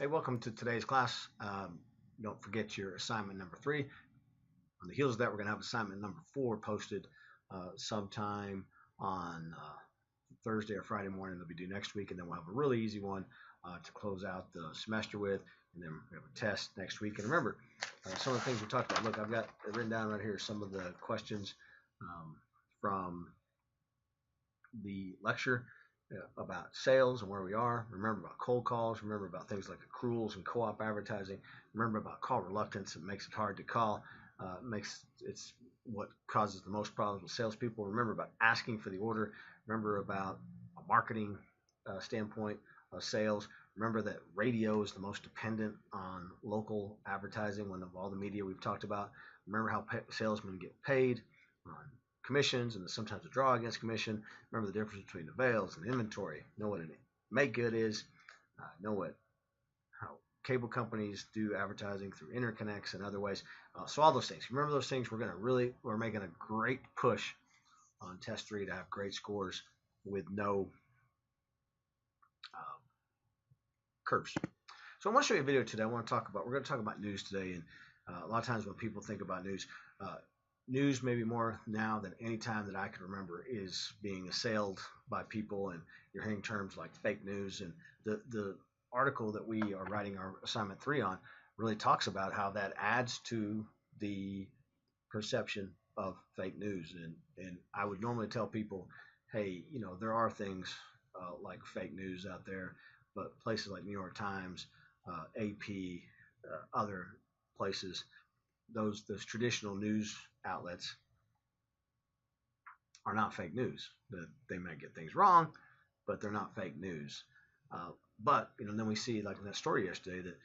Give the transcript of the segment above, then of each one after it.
Hey, welcome to today's class. Don't forget your assignment number 3. On the heels of that, we're going to have assignment number 4 posted sometime on Thursday or Friday morning. They'll be due next week, and then we'll have a really easy one to close out the semester with, and then we have a test next week. And remember, some of the things we talked about. Look, I've got written down right here some of the questions from the lecture about sales and where we are. Remember about cold calls. Remember about things like accruals and co-op advertising. Remember about call reluctance. It makes it hard to call. It's what causes the most problems with salespeople. Remember about asking for the order. Remember about a marketing standpoint of sales. Remember that radio is the most dependent on local advertising one of all the media we've talked about. Remember how salesmen get paid on commissions and sometimes a draw against commission. Remember the difference between avails and inventory. Know what a make good is. Know what how cable companies do advertising through interconnects and other ways. So all those things. Remember those things. We're making a great push on test 3 to have great scores with no curves. So I want to show you a video today. We're going to talk about news today, and a lot of times when people think about news, news maybe more now than any time that I can remember is being assailed by people, and you're hearing terms like fake news. And the article that we are writing our assignment 3 on really talks about how that adds to the perception of fake news. And I would normally tell people, hey, there are things like fake news out there, but places like New York Times, AP, other places, those traditional news outlets are not fake news. They might get things wrong, but they're not fake news. But then we see, like in that story yesterday, that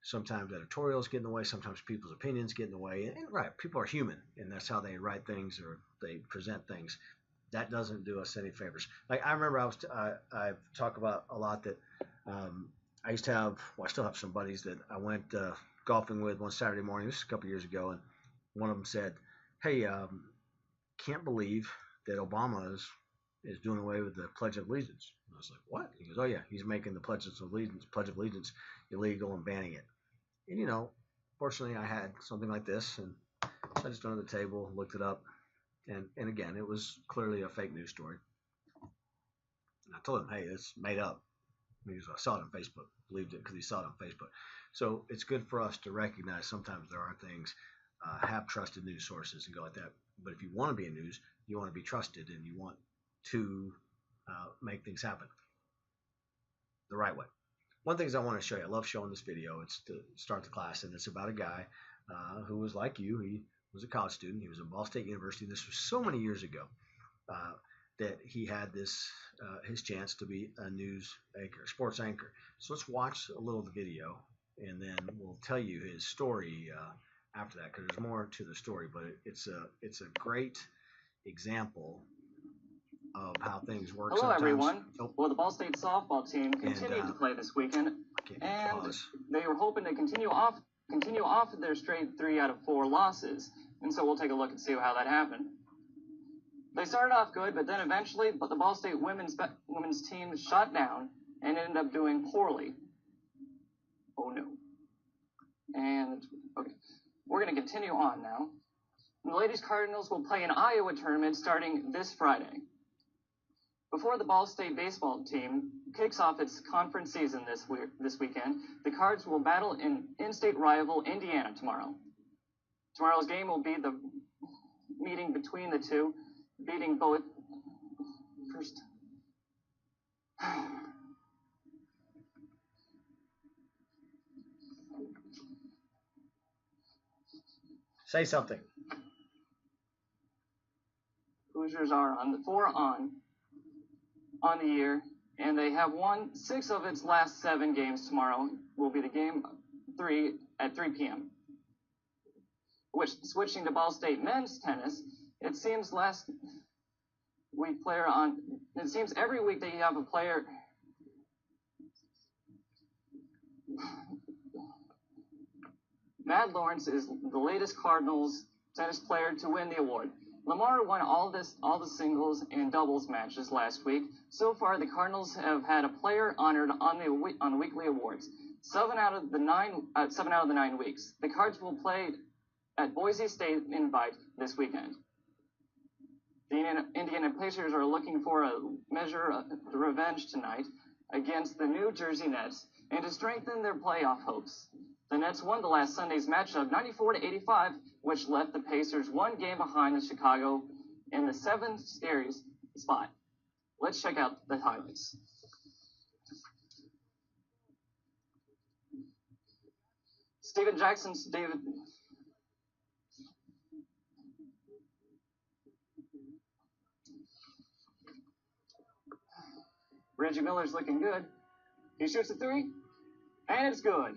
sometimes editorials get in the way, sometimes people's opinions get in the way. And right, people are human, and that's how they write things or they present things. That doesn't do us any favors. Like I remember I talk about a lot that I used to have. Well, I still have some buddies that I went golfing with one Saturday morning. This is a couple years ago, and one of them said, "Hey, can't believe that Obama is doing away with the Pledge of Allegiance." And I was like, "What?" He goes, "Oh yeah, he's making the Pledge of Allegiance illegal and banning it." And fortunately, I had something like this, and so I just went to the table, looked it up, and again, it was clearly a fake news story. And I told him, "Hey, it's made up." Because I saw it on Facebook, believed it because he saw it on Facebook. So it's good for us to recognize sometimes there are things, have trusted news sources and go like that. But if you want to be in news, you want to be trusted and you want to make things happen the right way. One of the things I want to show you, I love showing this video. It's to start the class, and it's about a guy who was like you. He was a college student. He was at Ball State University. This was so many years ago that he had his chance to be a news anchor, sports anchor. So let's watch a little of the video, and then we'll tell you his story after that, because there's more to the story. But it's a great example of how things work. Hello, everyone. Well, the Ball State softball team continued to play this weekend, and they were hoping to continue off their straight 3 out of 4 losses. And so we'll take a look and see how that happened. They started off good, but then eventually, the Ball State women's team shut down and ended up doing poorly. Oh no. And okay, we're going to continue on now. The Ladies Cardinals will play an Iowa tournament starting this Friday. Before the Ball State baseball team kicks off its conference season this weekend, the Cards will battle an in-state rival Indiana tomorrow. Tomorrow's game will be the meeting between the two, beating both first. Say something. Hoosiers are on the 4 on the year, and they have won 6 of its last 7 games. Tomorrow will be the game 3 at 3 p.m. Switching to Ball State men's tennis, it seems every week they have a player. Matt Lawrence is the latest Cardinals tennis player to win the award. Lamar won all the singles and doubles matches last week. So far, the Cardinals have had a player honored on the weekly awards. 7 out of the 9 weeks. The Cards will play at Boise State Invite this weekend. The Indiana Pacers are looking for a measure of revenge tonight against the New Jersey Nets and to strengthen their playoff hopes. The Nets won the last Sunday's matchup 94-85, which left the Pacers 1 game behind the Chicago in the 7th series spot. Let's check out the highlights. Steven Jackson's David. Reggie Miller's looking good. He shoots a 3, and it's good.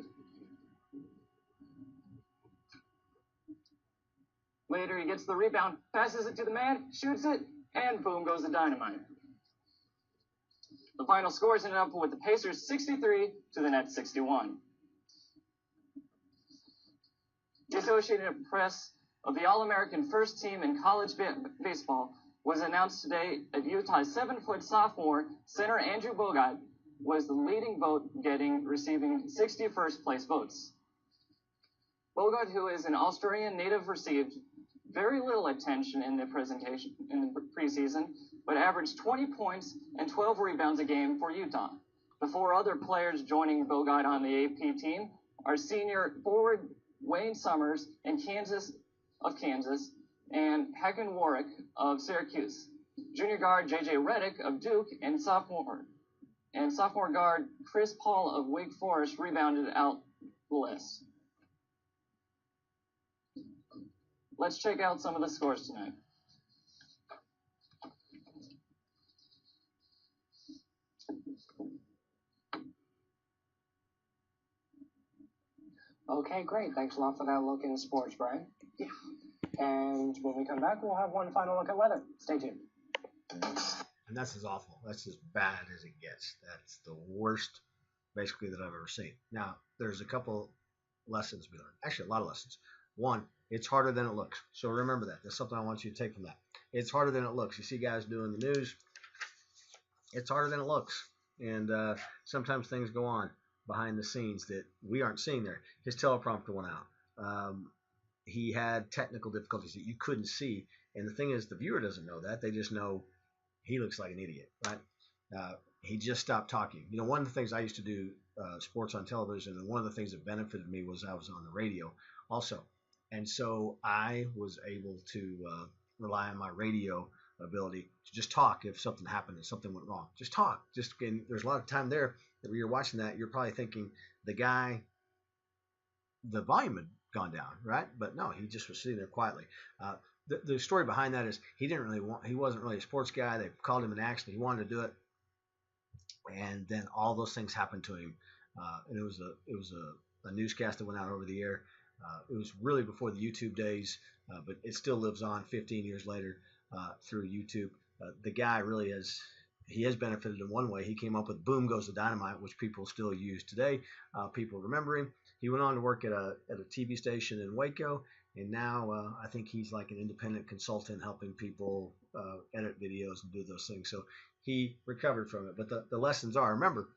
Later, he gets the rebound, passes it to the man, shoots it, and boom goes the dynamite. The final scores ended up with the Pacers 63 to the Nets 61. The Associated Press of the All-American first team in college baseball was announced today at Utah's 7-foot sophomore center Andrew Bogut was the leading vote receiving 60 first-place votes. Bogut, who is an Australian native, received very little attention in the preseason, but averaged 20 points and 12 rebounds a game for Utah. The 4 other players joining Bogut on the AP team are senior forward Wayne Summers and Kansas, and Hakan Warwick of Syracuse, junior guard J.J. Redick of Duke, and sophomore guard Chris Paul of Wake Forest rebounded out the list. Let's check out some of the scores tonight. Okay, great. Thanks a lot for that look in sports, Brian. Yeah. And when we come back, we'll have one final look at weather. Stay tuned. And that's as awful. That's as bad as it gets. That's the worst, basically, that I've ever seen. Now, there's a couple lessons we learned. Actually, a lot of lessons. One, it's harder than it looks. So remember that. That's something I want you to take from that. It's harder than it looks. You see guys doing the news. It's harder than it looks. And sometimes things go on behind the scenes that we aren't seeing there. His teleprompter went out. He had technical difficulties that you couldn't see. And the thing is, the viewer doesn't know that. They just know he looks like an idiot, right? He just stopped talking. You know, one of the things I used to do sports on television, and one of the things that benefited me was I was on the radio also. And so I was able to rely on my radio ability to just talk if something happened and something went wrong. Just talk. And there's a lot of time there that when you're watching that, you're probably thinking the volume had gone down, right? But no, he just was sitting there quietly. The story behind that is he wasn't really a sports guy. They called him an accident. He wanted to do it, and then all those things happened to him. And it was a newscast that went out over the air. It was really before the YouTube days, but it still lives on 15 years later through YouTube. The guy really has benefited in one way. He came up with "Boom Goes the Dynamite," which people still use today. People remember him. He went on to work at a TV station in Waco, and now I think he's like an independent consultant helping people edit videos and do those things. So he recovered from it. But the lessons are, remember,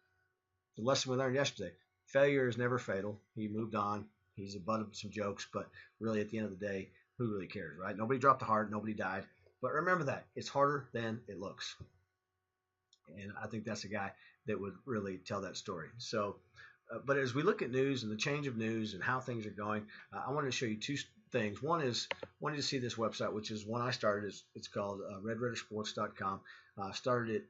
the lesson we learned yesterday, failure is never fatal. He moved on. He's a butt of some jokes, but really at the end of the day, who really cares, right? Nobody dropped a heart. Nobody died. But remember that. It's harder than it looks. And I think that's a guy that would really tell that story. So, but as we look at news and the change of news and how things are going, I wanted to show you two things. One is, I wanted to see this website, which is one I started. It's called RedRaidersports.com. Started it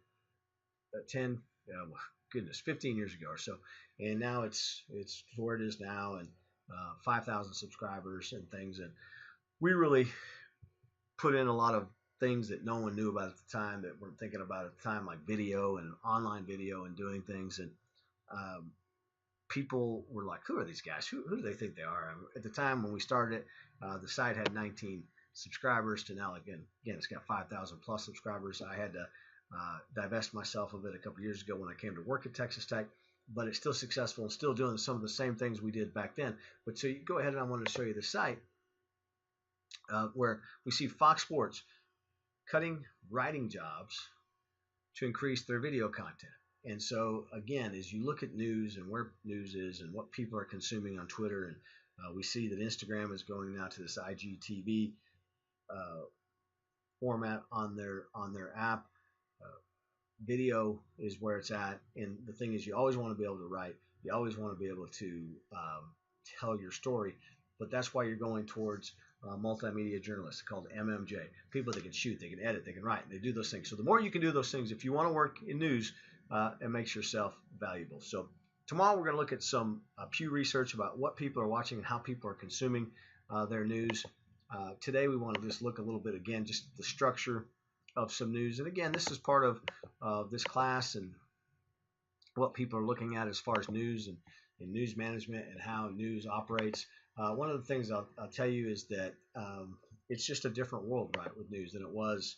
15 years ago or so. And now it's where it is now, and 5,000 subscribers and things. And we really put in a lot of things that no one knew about at the time, that weren't thinking about at the time, like video and online video and doing things. And people were like, who are these guys? Who do they think they are? At the time when we started it, the site had 19 subscribers to now, again, it's got 5,000 plus subscribers. I had to divest myself of it a couple years ago when I came to work at Texas Tech, but it's still successful and still doing some of the same things we did back then. But so you go ahead, and I wanted to show you the site where we see Fox Sports cutting writing jobs to increase their video content. And so, again, as you look at news and where news is and what people are consuming on Twitter, and we see that Instagram is going now to this IGTV format on their app. Video is where it's at, and the thing is, you always want to be able to write. You always want to be able to tell your story, but that's why you're going towards multimedia journalists called MMJ. People that can shoot, they can edit, they can write, they do those things. So the more you can do those things, if you want to work in news, it makes yourself valuable. So tomorrow we're going to look at some Pew Research about what people are watching and how people are consuming their news. Today we want to just look a little bit again, just the structure of some news. And again, this is part of this class and what people are looking at as far as news and news management and how news operates. One of the things I'll tell you is that it's just a different world, right, with news than it was,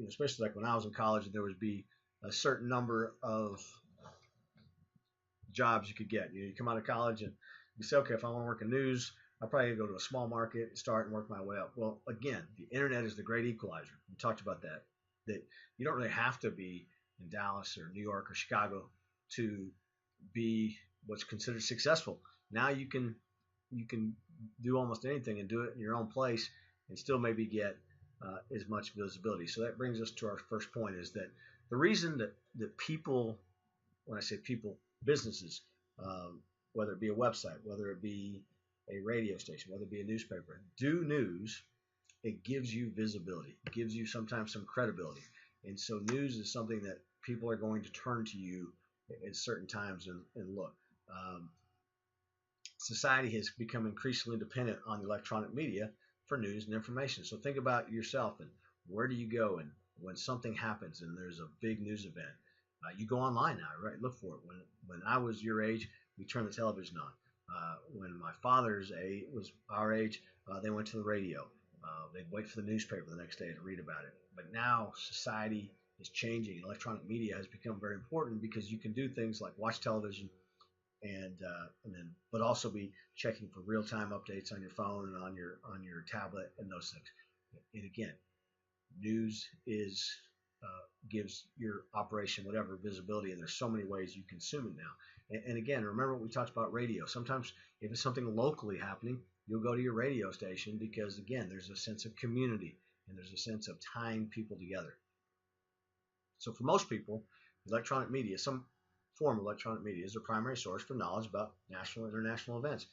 especially like when I was in college, there would be a certain number of jobs you could get. You come out of college and you say, okay, if I want to work in news, I'll probably go to a small market, start and work my way up. Well, again, the internet is the great equalizer. We talked about that you don't really have to be in Dallas or New York or Chicago to be what's considered successful. Now you can do almost anything and do it in your own place and still maybe get as much visibility. So that brings us to our first point, is that the reason that people, when I say people, businesses, whether it be a website, whether it be a radio station, whether it be a newspaper, do news, it gives you visibility. It gives you sometimes some credibility. And so news is something that people are going to turn to you at certain times and look. Society has become increasingly dependent on electronic media for news and information. So think about yourself and where do you go, and when something happens and there's a big news event, you go online now, right? Look for it. When I was your age, we turned the television on. When my father's age was our age, they went to the radio. They'd wait for the newspaper the next day to read about it. But now society is changing. Electronic media has become very important because you can do things like watch television and then, but also be checking for real-time updates on your phone and on your tablet and those things. And again, news gives your operation whatever visibility, and there's so many ways you consume it now. And again, remember what we talked about radio. Sometimes if it's something locally happening, you'll go to your radio station because, again, there's a sense of community and there's a sense of tying people together. So for most people, electronic media, some form of electronic media, is their primary source for knowledge about national and international events.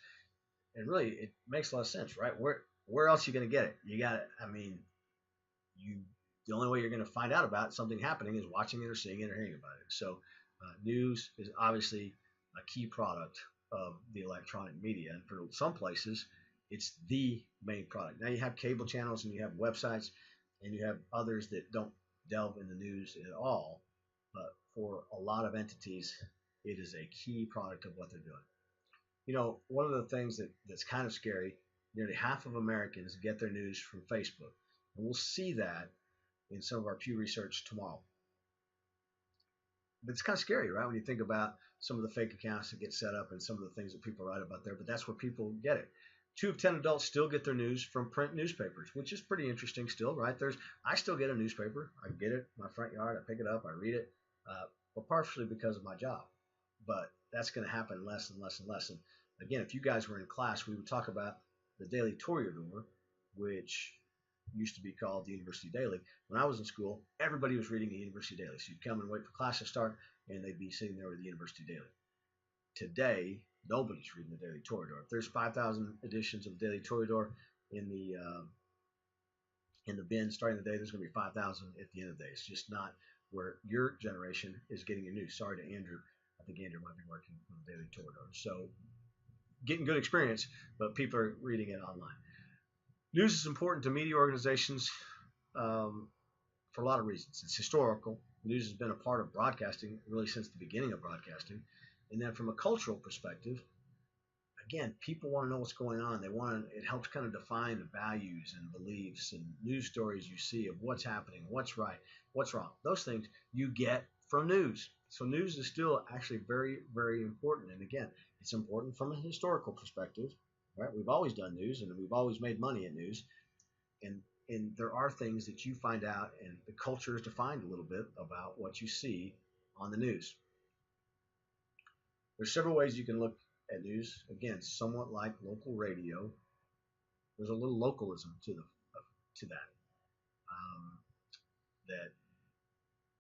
And really, it makes a lot of sense, right? Where else are you going to get it? The only way you're going to find out about something happening is watching it or seeing it or hearing about it. So news is obviously a key product of the electronic media. And for some places, it's the main product. Now you have cable channels and you have websites and you have others that don't delve in the news at all. But for a lot of entities, it is a key product of what they're doing. One of the things that's kind of scary, nearly half of Americans get their news from Facebook. And we'll see that in some of our Pew Research tomorrow. But it's kind of scary, right, when you think about some of the fake accounts that get set up and some of the things that people write about there, but that's where people get it. 2 of 10 adults still get their news from print newspapers, which is pretty interesting still, right? I still get a newspaper. I get it in my front yard. I pick it up. I read it, but partially because of my job. But that's going to happen less and less and less. And again, if you guys were in class, we would talk about the Daily Toreador, which used to be called the University Daily. When I was in school, everybody was reading the University Daily. So you'd come and wait for class to start, and they'd be sitting there with the University Daily. Today, nobody's reading the Daily Toreador. If there's 5,000 editions of the Daily Toreador in the bin starting the day, there's going to be 5,000 at the end of the day. It's just not where your generation is getting your news. Sorry to Andrew. I think Andrew might be working on the Daily Toreador. So getting good experience, but people are reading it online. News is important to media organizations for a lot of reasons. It's historical. News has been a part of broadcasting really since the beginning of broadcasting. And then from a cultural perspective, again, people want to know what's going on. It helps kind of define the values and beliefs and news stories you see of what's happening, what's right, what's wrong. Those things you get from news. So news is still actually very, very important. And again, it's important from a historical perspective. Right? We've always done news, and we've always made money at news. And there are things that you find out, and the culture is defined a little bit about what you see on the news. There's several ways you can look at news. Again, somewhat like local radio. There's a little localism to that. That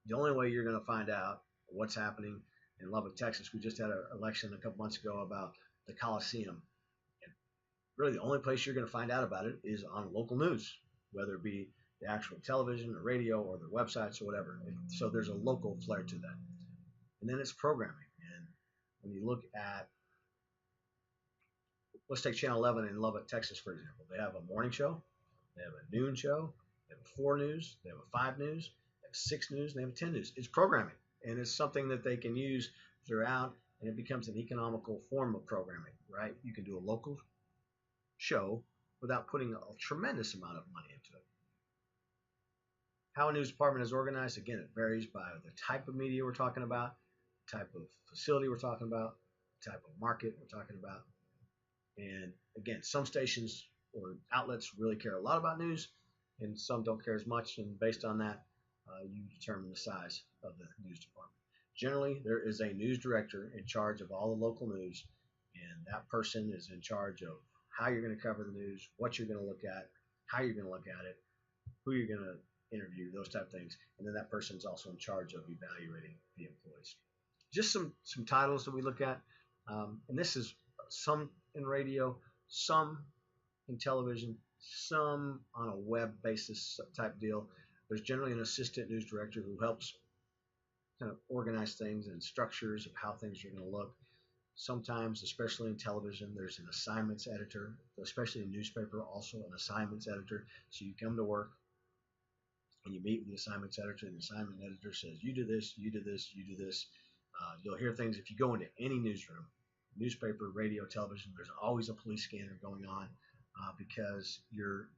the only way you're going to find out what's happening in Lubbock, Texas. We just had an election a couple months ago about the Coliseum. And really, the only place you're going to find out about it is on local news, whether it be the actual television or radio or their websites or whatever. So there's a local flair to that. And then it's programming. And when you look at, let's take Channel 11 in Lubbock, Texas, for example. They have a morning show, they have a noon show, they have a 4 news, they have a 5 news, they have 6 news, and they have a 10 news. It's programming, and it's something that they can use throughout, and it becomes an economical form of programming, right? You can do a local show without putting a tremendous amount of money into it. How a news department is organized, again, it varies by the type of media we're talking about, the type of facility we're talking about, the type of market we're talking about. And again, some stations or outlets really care a lot about news, and some don't care as much. And based on that, you determine the size of the news department. Generally, there is a news director in charge of all the local news, and that person is in charge of how you're going to cover the news, what you're going to look at, how you're going to look at it, who you're going to interview, those type of things. And then that person is also in charge of evaluating the employees. Just some titles that we look at, and this is some in radio, some in television, some on a web basis type deal. There's generally an assistant news director who helps kind of organize things and structures of how things are going to look. Sometimes, especially in television, there's an assignments editor, especially in newspaper, also an assignments editor. So you come to work and you meet with the assignments editor, and the assignment editor says, you do this, you do this, you do this. You'll hear things if you go into any newsroom, newspaper, radio, television. There's always a police scanner going on because you're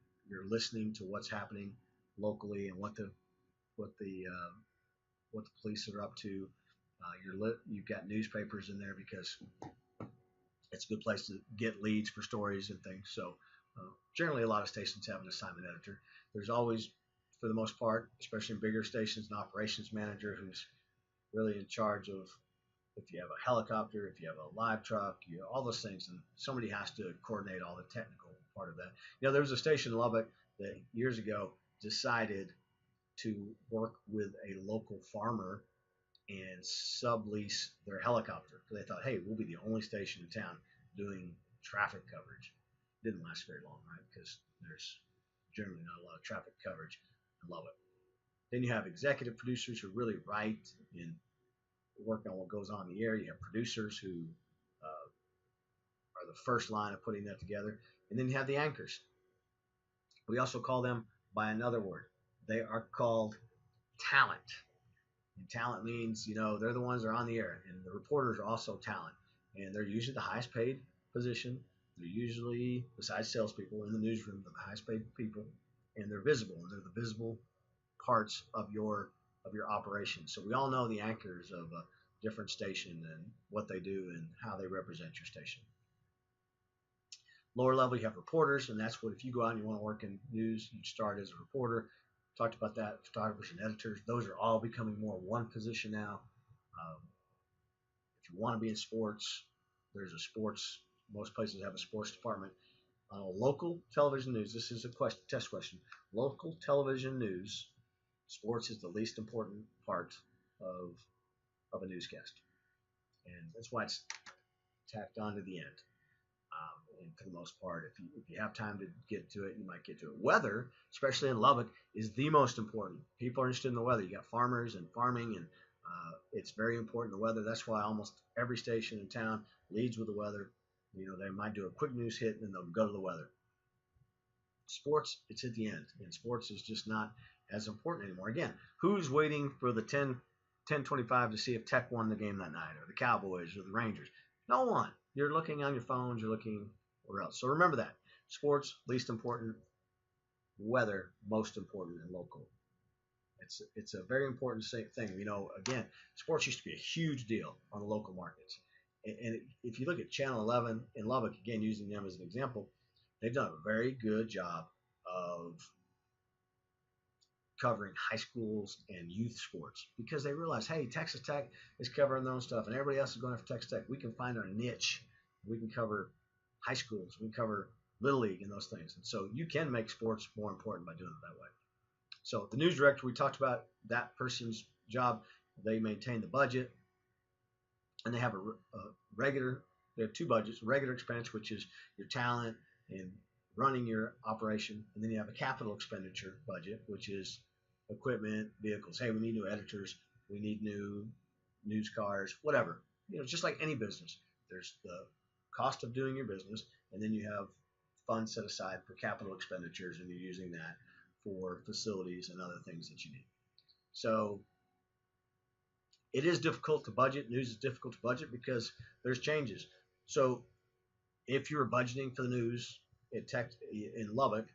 listening to what's happening locally and what the police are up to. You've got newspapers in there because it's a good place to get leads for stories and things. So generally, a lot of stations have an assignment editor. There's always, for the most part, especially in bigger stations, an operations manager who's really in charge of if you have a helicopter, if you have a live truck, all those things, and somebody has to coordinate all the technical part of that. There was a station in Lubbock that years ago decided to work with a local farmer and sublease their helicopter. They thought, hey, we'll be the only station in town doing traffic coverage. Didn't last very long, right? Because there's generally not a lot of traffic coverage in Lubbock. Then you have executive producers who really write and work on what goes on in the air. You have producers who are the first line of putting that together. And then you have the anchors. We also call them by another word. They are called talent. And talent means, they're the ones that are on the air. And the reporters are also talent. And they're usually the highest paid position. They're usually, besides salespeople, in the newsroom, they're the highest paid people. And they're visible. And they're the visible parts of your operation. So we all know the anchors of a different station and what they do and how they represent your station. Lower level, you have reporters, and that's what, if you go out and you want to work in news, you start as a reporter. Talked about that, photographers and editors. Those are all becoming more one position now. If you want to be in sports, there's a sports, most places have a sports department. Local television news, this is a test question. Local television news, sports is the least important part of a newscast. And that's why it's tacked on to the end. And for the most part, if you have time to get to it, you might get to it. Weather, especially in Lubbock, is the most important. People are interested in the weather. You got farmers and farming, and it's very important, the weather. That's why almost every station in town leads with the weather. They might do a quick news hit, and then they'll go to the weather. Sports, it's at the end, and sports is just not as important anymore. Again, who's waiting for the 10:25 to see if Tech won the game that night, or the Cowboys, or the Rangers? No one. You're looking on your phones, you're looking where else. So remember that. Sports, least important. Weather, most important and local. It's a very important thing. Again, sports used to be a huge deal on the local markets. And if you look at Channel 11 in Lubbock, again, using them as an example, they've done a very good job of covering high schools and youth sports because they realize, hey, Texas Tech is covering their own stuff and everybody else is going after Texas Tech. We can find our niche. We can cover high schools. We can cover Little League and those things. And so you can make sports more important by doing it that way. So the news director, we talked about that person's job. They maintain the budget, and they have they have two budgets: regular expense, which is your talent and running your operation, and then you have a capital expenditure budget, which is equipment, vehicles. Hey, we need new editors, we need new news cars, whatever. Just like any business, there's the cost of doing your business, and then you have funds set aside for capital expenditures, and you're using that for facilities and other things that you need. So it is difficult to budget. News is difficult to budget because there's changes. So if you're budgeting for the news in Lubbock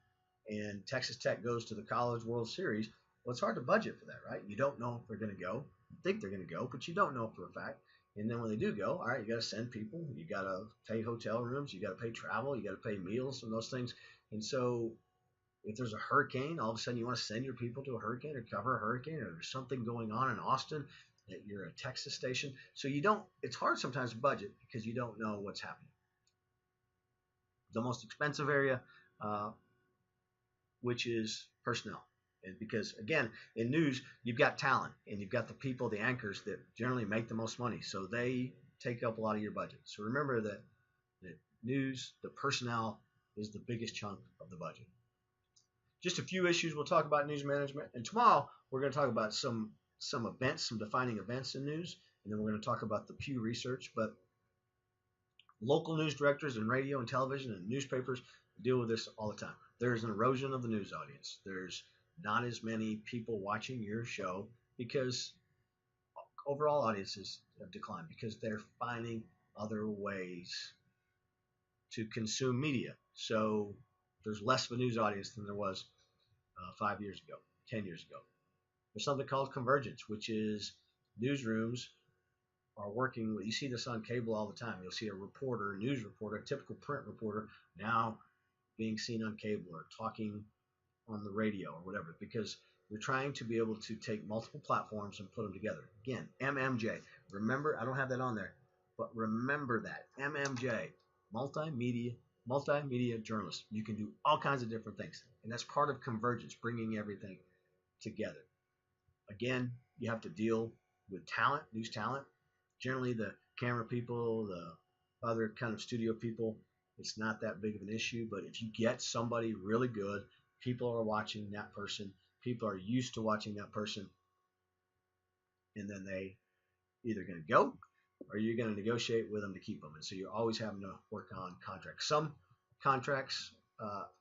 and Texas Tech goes to the College World Series, well, it's hard to budget for that, right? You don't know if they're going to go. You think they're going to go, but you don't know for a fact. And then when they do go, all right, you got to send people. You got to pay hotel rooms. You got to pay travel. You got to pay meals and those things. And so if there's a hurricane, all of a sudden you want to send your people to a hurricane or cover a hurricane, or there's something going on in Austin that you're a Texas station. So it's hard sometimes to budget because you don't know what's happening. The most expensive area, which is personnel. And because, again, in news, you've got talent and you've got the people, the anchors that generally make the most money. So they take up a lot of your budget. So remember that news, the personnel is the biggest chunk of the budget. Just a few issues we'll talk about news management. And tomorrow we're going to talk about some events, some defining events in news. And then we're going to talk about the Pew Research. But local news directors in radio and television and newspapers deal with this all the time. There's an erosion of the news audience. There's not as many people watching your show because overall audiences have declined because they're finding other ways to consume media. So there's less of a news audience than there was 5 years ago, 10 years ago. There's something called convergence, which is newsrooms are working with, you see this on cable all the time. You'll see a news reporter, a typical print reporter now being seen on cable or talking on the radio or whatever, because we're trying to be able to take multiple platforms and put them together. Again, MMJ. Remember, I don't have that on there, but remember that. MMJ, multimedia journalist. You can do all kinds of different things, and that's part of convergence, bringing everything together. Again, you have to deal with talent, news talent. Generally, the camera people, the other kind of studio people, it's not that big of an issue, but if you get somebody really good, people are watching that person, people are used to watching that person, and then they either going to go or you're going to negotiate with them to keep them. And so you're always having to work on contracts. Some contracts,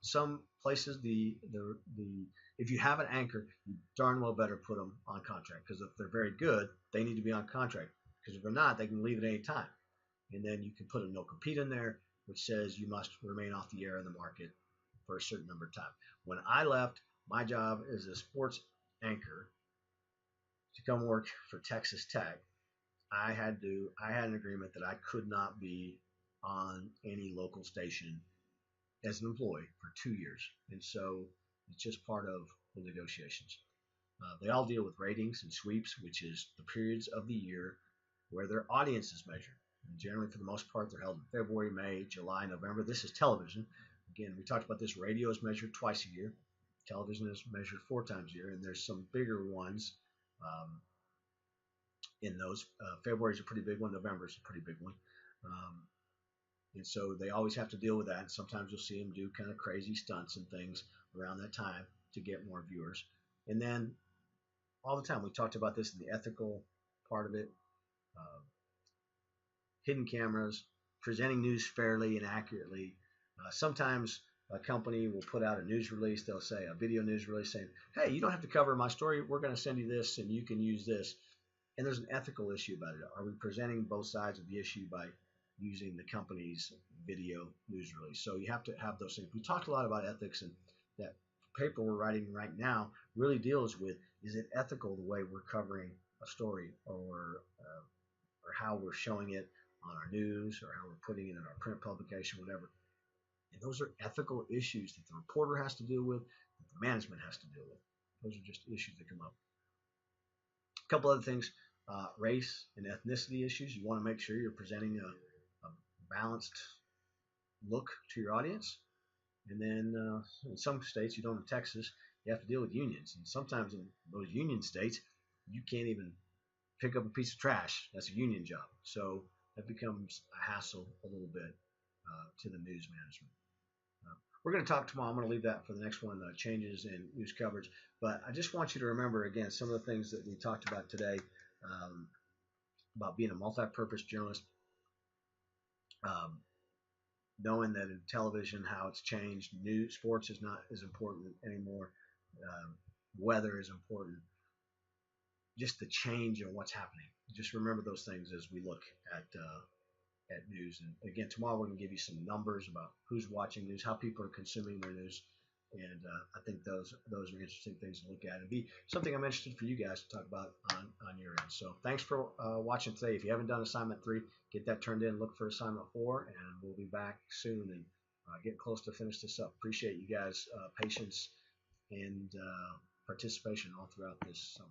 some places, if you have an anchor, you darn well better put them on contract, because if they're very good, they need to be on contract, because if they're not, they can leave at any time. And then you can put a no compete in there, which says you must remain off the air in the market for a certain number of time. When I left my job as a sports anchor to come work for Texas Tech, I had an agreement that I could not be on any local station as an employee for 2 years. And so it's just part of the negotiations. They all deal with ratings and sweeps, which is the periods of the year where their audience is measured. And generally, for the most part, they're held in February, May, July, November. This is television. Again, we talked about this. Radio is measured twice a year. Television is measured 4 times a year, and there's some bigger ones in those. February is a pretty big one. November is a pretty big one. And so they always have to deal with that. And sometimes you'll see them do kind of crazy stunts and things around that time to get more viewers. And then all the time, we talked about this in the ethical part of it. Hidden cameras, presenting news fairly and accurately. Sometimes a company will put out a news release. They'll say a video news release saying, hey, you don't have to cover my story. We're going to send you this and you can use this. And there's an ethical issue about it. Are we presenting both sides of the issue by using the company's video news release? So you have to have those things. We talked a lot about ethics, and that paper we're writing right now really deals with, is it ethical the way we're covering a story, or how we're showing it on our news, or how we're putting it in our print publication, whatever. And those are ethical issues that the reporter has to deal with, that the management has to deal with. Those are just issues that come up. A couple other things, race and ethnicity issues. You want to make sure you're presenting a balanced look to your audience. And then in some states, you don't in Texas, you have to deal with unions. And sometimes in those union states, you can't even pick up a piece of trash. That's a union job. So that becomes a hassle a little bit to the news management. We're going to talk tomorrow. I'm going to leave that for the next one, changes in news coverage. But I just want you to remember, again, some of the things that we talked about today about being a multi-purpose journalist, knowing that in television how it's changed. News, sports is not as important anymore. Weather is important. Just the change in what's happening. Just remember those things as we look at news. And again, tomorrow we're going to give you some numbers about who's watching news, how people are consuming their news, and I think those are interesting things to look at and be something I'm interested for you guys to talk about on your end. So thanks for watching today. If you haven't done assignment 3, get that turned in. Look for assignment 4, and we'll be back soon and get close to finish this up. Appreciate you guys' patience and participation all throughout this summer.